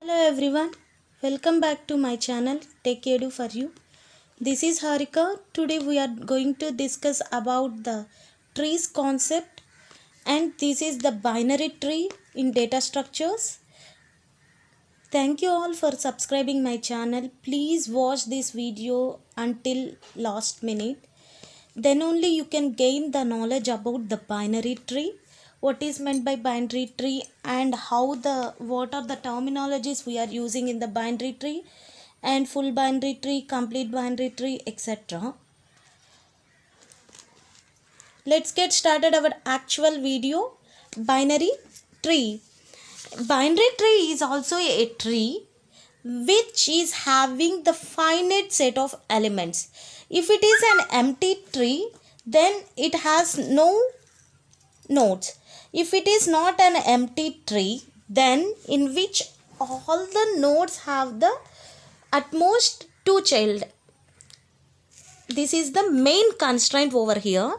Hello everyone, welcome back to my channel Tech Edu for you. This is Harika. Today we are going to discuss about the trees concept, and this is the binary tree in data structures. Thank you all for subscribing my channel. Please watch this video until last minute. Then only you can gain the knowledge about the binary tree, what is meant by binary tree, and what are the terminologies we are using in the binary tree, and full binary tree, complete binary tree, etc. Let's get started our actual video. Binary tree. Binary tree is also a tree which is having the finite set of elements. If it is an empty tree, then it has no nodes. If it is not an empty tree, then in which all the nodes have the at most two child. This is the main constraint over here.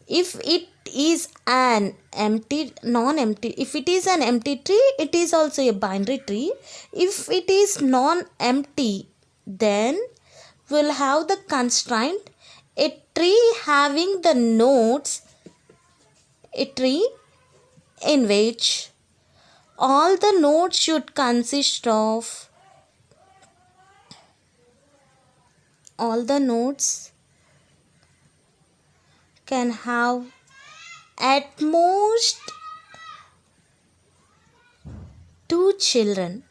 If it is an empty, non-empty, if it is an empty tree, it is also a binary tree. If it is non-empty, then we'll have the constraint a tree having the nodes, a tree in which all the nodes should consist of can have at most two children.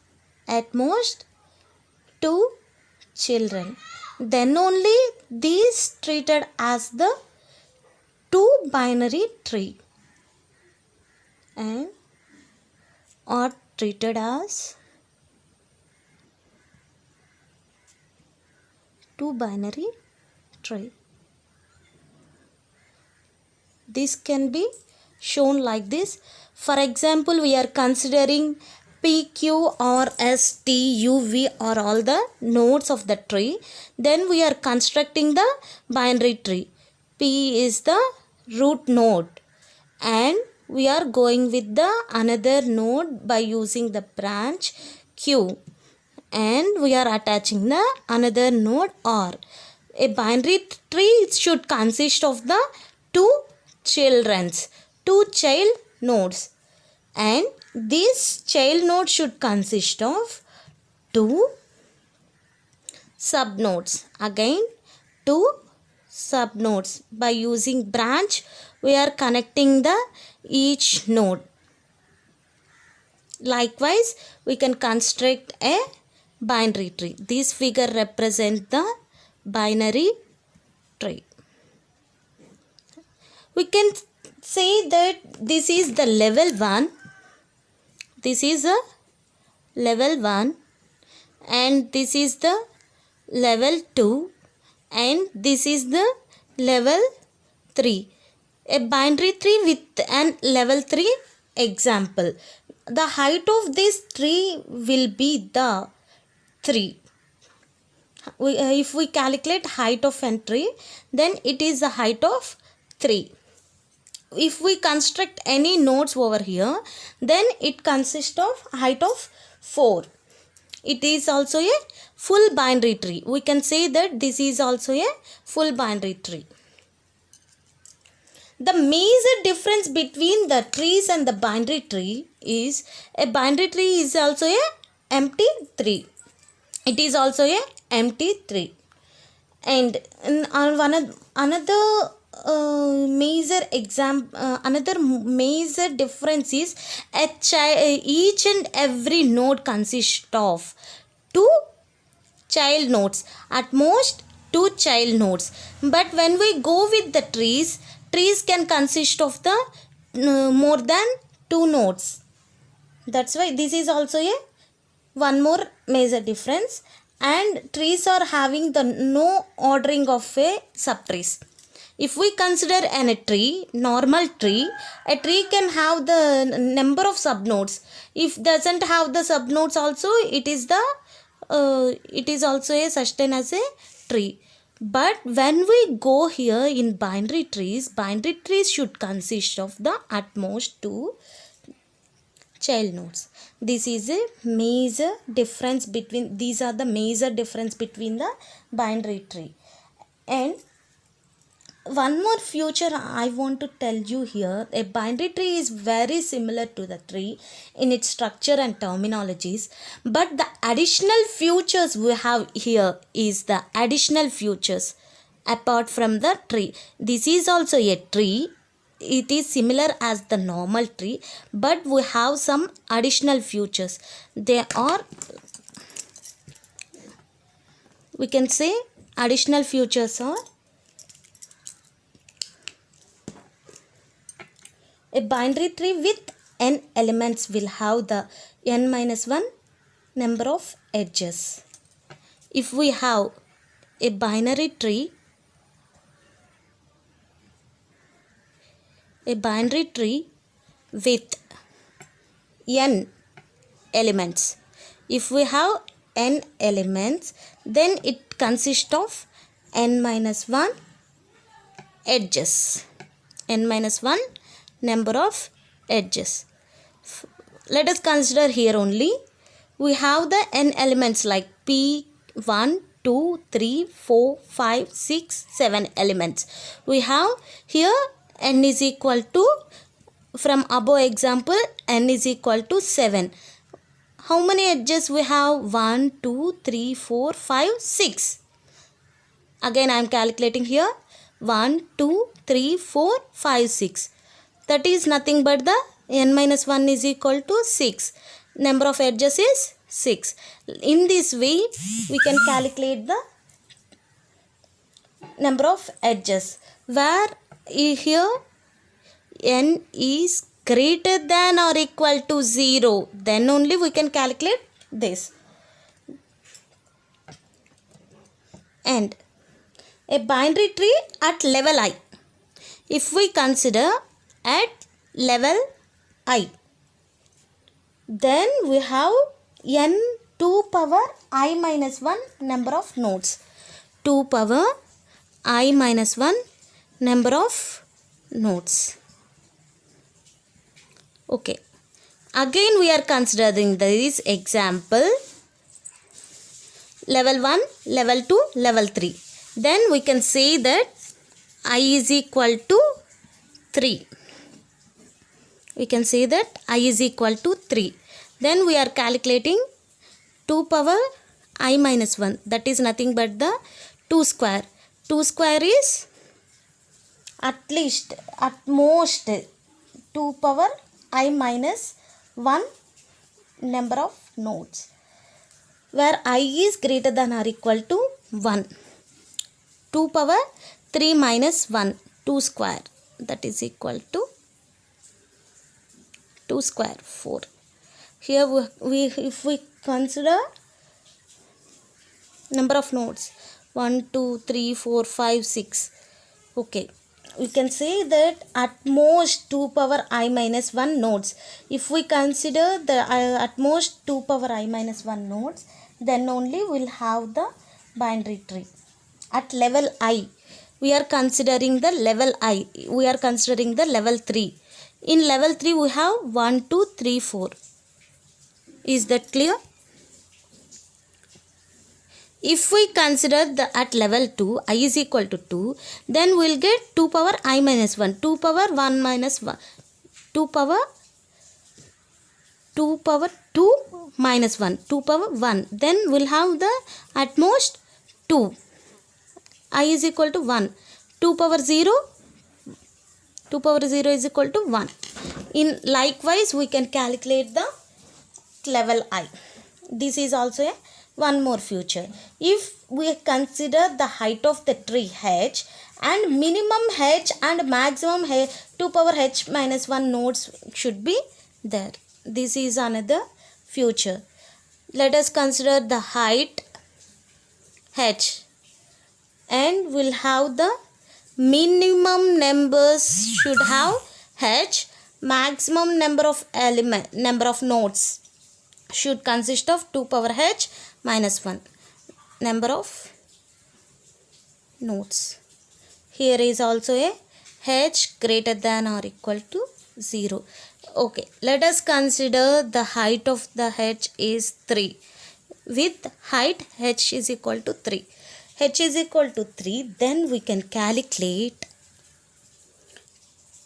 Then only these treated as the two binary tree and are treated as two binary tree. This can be shown like this. For example, we are considering P, Q, R, S, T, U, V are all the nodes of the tree. Then we are constructing the binary tree. P is the root node, and we are going with the another node by using the branch Q, and we are attaching the another node R. A binary tree should consist of the two child nodes, and this child node should consist of two subnodes. Again, two subnodes. By using branch, we are connecting the each node. Likewise, we can construct a binary tree. This figure represents the binary tree. We can say that this is the level 1. This is a level 1, and this is the level 2, and this is the level 3. A binary tree with an level 3 example. The height of this tree will be the 3. If we calculate height of a tree, then it is the height of 3. If we construct any nodes over here, then it consists of height of 4. It is also a full binary tree. We can say that this is also a full binary tree. The major difference between the trees and the binary tree is a binary tree is also a empty tree. It is also a empty tree. And another major difference is each and every node consists of two child nodes, at most two child nodes. But when we go with the trees can consist of the more than two nodes. That's why this is also a one more major difference. And trees are having the no ordering of a subtrees. If we consider a tree, normal tree, a tree can have the number of subnodes. If doesn't have the subnodes also, it is also a sustained as a tree. But when we go here in binary trees should consist of the at most two child nodes. This is a major difference between, these are the major difference between the binary tree. And one more feature I want to tell you here, a binary tree is very similar to the tree in its structure and terminologies, but the additional features we have here is the additional features apart from the tree. This is also a tree. It is similar as the normal tree, but we have some additional features. They are, we can say additional features are, a binary tree with n elements will have the n minus 1 number of edges. If we have a binary tree, with n elements, if we have n elements, then it consists of n minus 1 edges, n minus 1 number of edges. Let us consider here only. We have the n elements like p 1, 2, 3, 4, 5, 6, 7 elements. We have here n is equal to, from above example, n is equal to 7. How many edges we have? 1, 2, 3, 4, 5, 6. Again I am calculating here. 1, 2, 3, 4, 5, 6. That is nothing but the n minus 1 is equal to 6. Number of edges is 6. In this way, we can calculate the number of edges. Where here n is greater than or equal to 0, then only we can calculate this. And a binary tree at level I. If we consider at level I, then we have n 2 power I minus 1 number of nodes. 2 power I minus 1 number of nodes. Okay. Again we are considering this example. Level 1, level 2, level 3. Then we can say that I is equal to 3. We can say that I is equal to 3. Then we are calculating 2 power I minus 1. That is nothing but the 2 square. 2 square is at most 2 power I minus 1 number of nodes, where I is greater than or equal to 1. 2 power 3 minus 1, 2 square, that is equal to 2 square, 4. Here if we consider number of nodes 1, 2, 3, 4, 5, 6. Okay, we can say that at most 2 power I minus 1 nodes. If we consider the at most 2 power I minus 1 nodes, then only we'll have the binary tree. At level I, we are considering the level I. We are considering the level 3. In level 3 we have 1, 2, 3, 4. Is that clear? If we consider the at level 2, I is equal to 2, then we will get 2 power I minus 1, 2 power 1 minus 1, 2 power 2 minus 1, 2 power 1. Then we will have the at most 2. I is equal to 1. 2 power 0, 2 power 0 is equal to 1. In likewise, we can calculate the level I. This is also a one more feature. If we consider the height of the tree h and minimum h and maximum h, 2 power h minus 1 nodes should be there. This is another feature. Let us consider the height h, and we'll have the minimum numbers should have h, maximum number of nodes should consist of 2 power h minus 1 number of nodes. Here is also a h greater than or equal to 0. Okay, let us consider the height of the h is 3. With height h is equal to 3. H is equal to 3, then we can calculate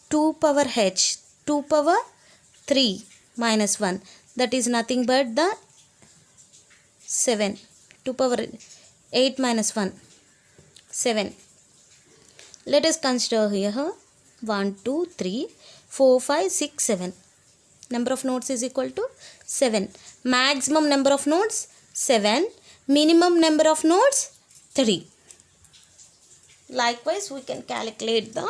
2 power h, 2 power 3 minus 1. That is nothing but the 7. 2 power 8 minus 1, 7. Let us consider here 1, 2, 3, 4, 5, 6, 7. Number of nodes is equal to 7. Maximum number of nodes 7. Minimum number of nodes 3. Likewise, we can calculate the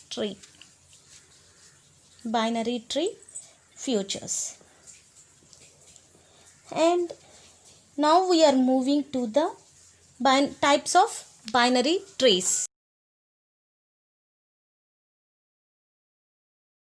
tree, binary tree features. And now we are moving to the types of binary trees.